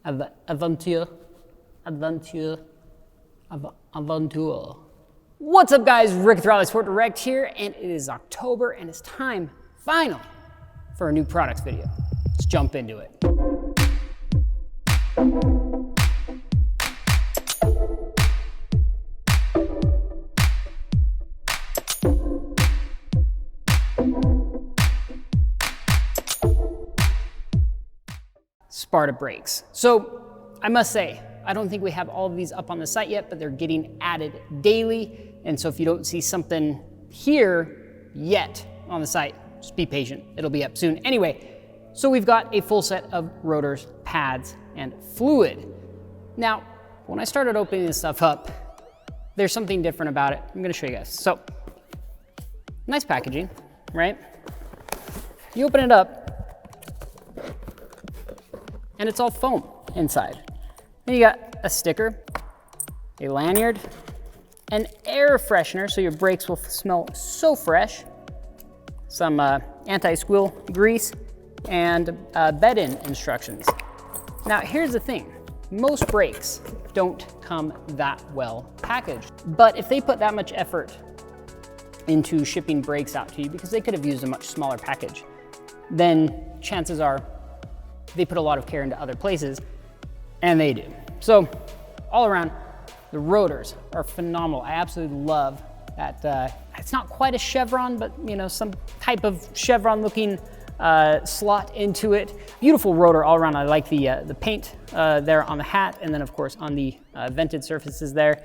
Aventure. What's up, guys? Rick with RallySportDirect here, and it is October, and it's time, finally, for a new products video. Let's jump into it. Sparta brakes. So I must say, I don't think we have all of these up on the site yet, but they're getting added daily. And so if you don't see something here yet on the site, just be patient. It'll be up soon. Anyway, so we've got a full set of rotors, pads, and fluid. Now, when I started opening this stuff up, there's something different about it. I'm gonna show you guys. So, nice packaging, right? You open it up, and it's all foam inside. Then you got a sticker, a lanyard, an air freshener, so your brakes will smell so fresh, some anti-squeal grease, and bed-in instructions. Now, here's the thing. Most brakes don't come that well packaged, but if they put that much effort into shipping brakes out to you, because they could have used a much smaller package, then chances are they put a lot of care into other places, and they do. So all around, the rotors are phenomenal. I absolutely love that. It's not quite a chevron, but you know, some type of chevron looking slot into it. Beautiful rotor all around. I like the paint there on the hat, and then of course on the vented surfaces there,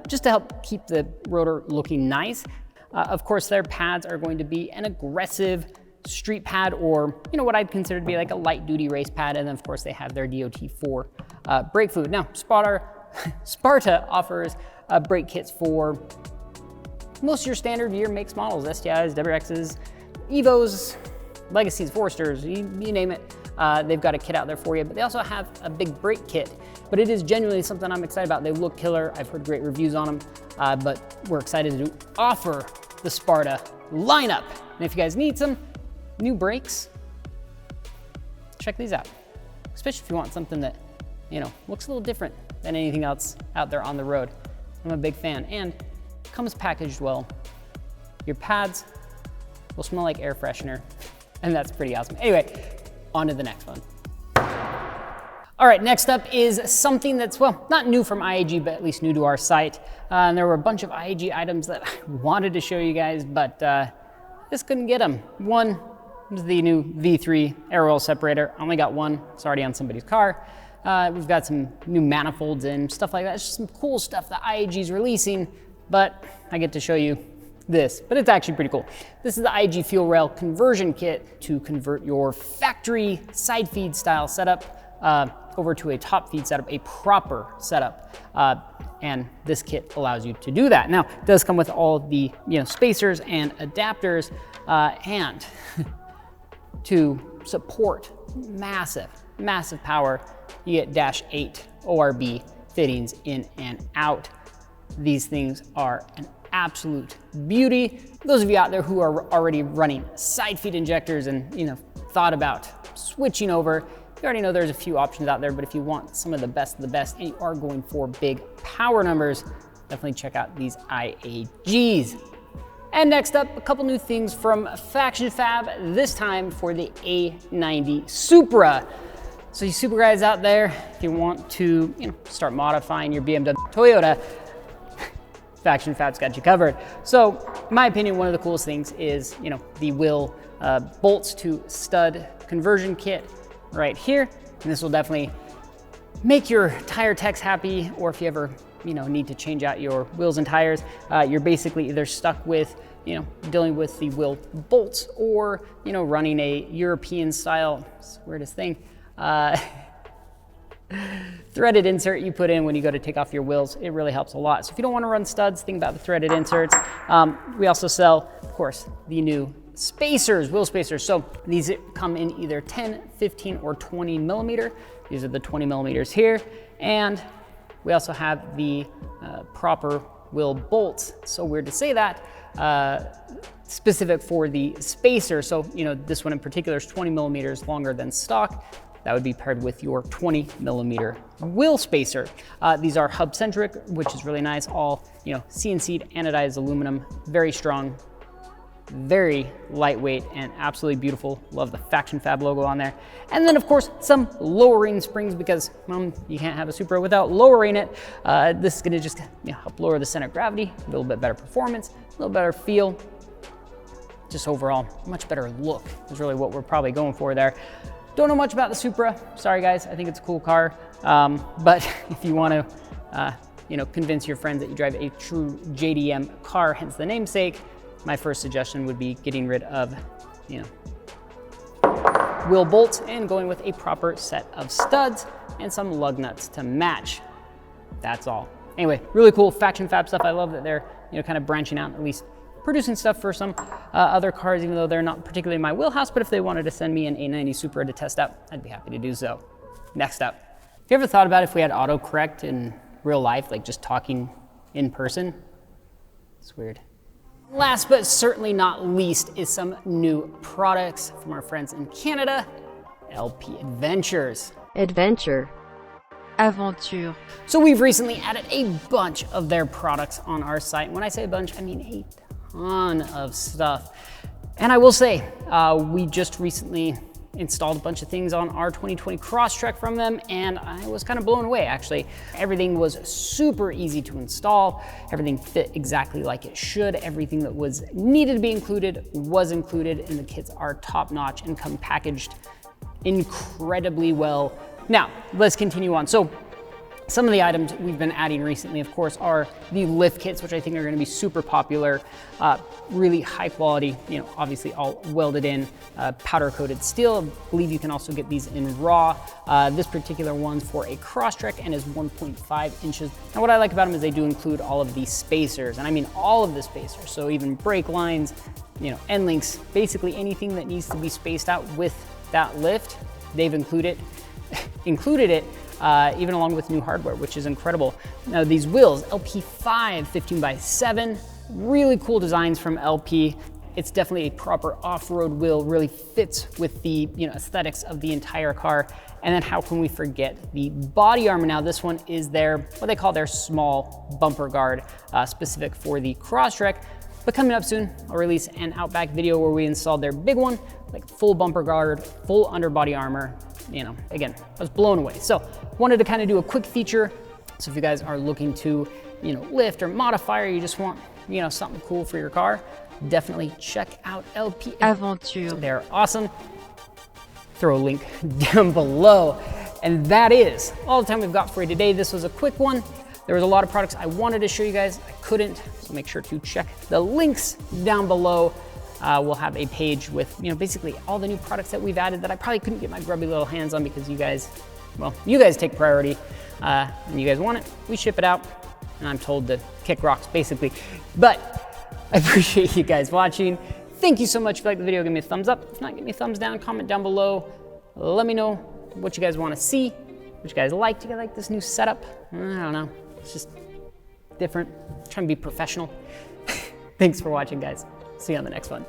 just to help keep the rotor looking nice. Of course, their pads are going to be an aggressive street pad, or you know, what I'd consider to be like a light duty race pad. And then of course they have their DOT4 brake fluid. Now Sparta offers brake kits for most of your standard year makes models, STIs, WRXs, Evos, Legacies, Foresters, you name it. They've got a kit out there for you, but they also have a big brake kit. But it is genuinely something I'm excited about. They look killer. I've heard great reviews on them, but we're excited to offer the Sparta lineup. And if you guys need some new brakes, check these out, especially if you want something that, you know, looks a little different than anything else out there on the road. I'm a big fan, and comes packaged well. Your pads will smell like air freshener, and that's pretty awesome. Anyway, on to the next one. All right, next up is something that's, well, not new from IAG, but at least new to our site. And there were a bunch of IAG items that I wanted to show you guys, but just couldn't get them. One was the new V3 air oil separator. I only got one. It's already on somebody's car. We've got some new manifolds and stuff like that. It's just some cool stuff that IAG is releasing, but I get to show you this, but it's actually pretty cool. This is the IAG Fuel Rail conversion kit to convert your factory side feed style setup over to a top feed setup, a proper setup. And this kit allows you to do that. Now, it does come with all the spacers and adapters, and to support massive power, you get -8 ORB fittings in and out. These things are an absolute beauty. Those of you out there who are already running side feed injectors and thought about switching over, you already know there's a few options out there, but if you want some of the best and you are going for big power numbers, definitely check out these IAGs. And next up, a couple new things from FactionFab, this time for the A90 Supra. So you Supra guys out there, if you want to start modifying your BMW, Toyota, FactionFab's got you covered. So, in my opinion, one of the coolest things is the wheel bolts to stud conversion kit right here. And this will definitely make your tire techs happy, or if you ever need to change out your wheels and tires, you're basically either stuck with dealing with the wheel bolts, or running a European style, weirdest thing, threaded insert you put in when you go to take off your wheels. It really helps a lot. So if you don't want to run studs, think about the threaded inserts. We also sell, of course, the new spacers, wheel spacers. So these come in either 10, 15, or 20 millimeter. These are the 20 millimeters here. And we also have the proper wheel bolts. So weird to say that, specific for the spacer. So, this one in particular is 20 millimeters longer than stock. That would be paired with your 20mm wheel spacer. These are hub-centric, which is really nice. All, CNC'd anodized aluminum, very strong, very lightweight, and absolutely beautiful. Love the FactionFab logo on there. And then of course, some lowering springs, because you can't have a Supra without lowering it. This is gonna just help lower the center of gravity, a little bit better performance, a little better feel. Just overall, much better look is really what we're probably going for there. Don't know much about the Supra. Sorry guys, I think it's a cool car. But if you want to, convince your friends that you drive a true JDM car, hence the namesake, my first suggestion would be getting rid of, wheel bolts and going with a proper set of studs and some lug nuts to match. That's all. Anyway, really cool FactionFab stuff. I love that they're, kind of branching out, at least producing stuff for some other cars, even though they're not particularly in my wheelhouse. But if they wanted to send me an A90 Supra to test out, I'd be happy to do so. Next up, have you ever thought about if we had autocorrect in real life, like just talking in person? It's weird. Last but certainly not least is some new products from our friends in Canada, LP Adventures. Adventure. Aventure. So we've recently added a bunch of their products on our site. When I say a bunch, I mean a ton of stuff. And I will say, we just recently installed a bunch of things on our 2020 Crosstrek from them, and I was kind of blown away actually. Everything was super easy to install. Everything fit exactly like it should. Everything that was needed to be included was included, and the kits are top notch and come packaged incredibly well. Now, let's continue on. So some of the items we've been adding recently, of course, are the lift kits, which I think are going to be super popular. Really high quality, obviously all welded in, powder coated steel. I believe you can also get these in raw. This particular one's for a Crosstrek and is 1.5 inches. Now what I like about them is they do include all of these spacers, and I mean all of the spacers. So even brake lines, end links, basically anything that needs to be spaced out with that lift, they've included it. Even along with new hardware, which is incredible. Now these wheels, LP5 15x7, really cool designs from LP. It's definitely a proper off-road wheel, really fits with the aesthetics of the entire car. And then how can we forget the body armor? Now this one is what they call their small bumper guard, specific for the Crosstrek. But coming up soon, I'll release an Outback video where we installed their big one, like full bumper guard, full underbody armor. Again, I was blown away. So wanted to kind of do a quick feature. So if you guys are looking to, lift or modify, or you just want, something cool for your car, definitely check out LP Aventure. They're awesome. Throw a link down below. And that is all the time we've got for you today. This was a quick one. There was a lot of products I wanted to show you guys. I couldn't, so make sure to check the links down below. We'll have a page with, basically all the new products that we've added that I probably couldn't get my grubby little hands on because you guys take priority. And you guys want it, we ship it out, and I'm told to kick rocks, basically. But I appreciate you guys watching. Thank you so much. If you like the video, give me a thumbs up. If not, give me a thumbs down, comment down below. Let me know what you guys want to see, what you guys like. Do you guys like this new setup? I don't know, it's just different. I'm trying to be professional. Thanks for watching, guys. See you on the next one.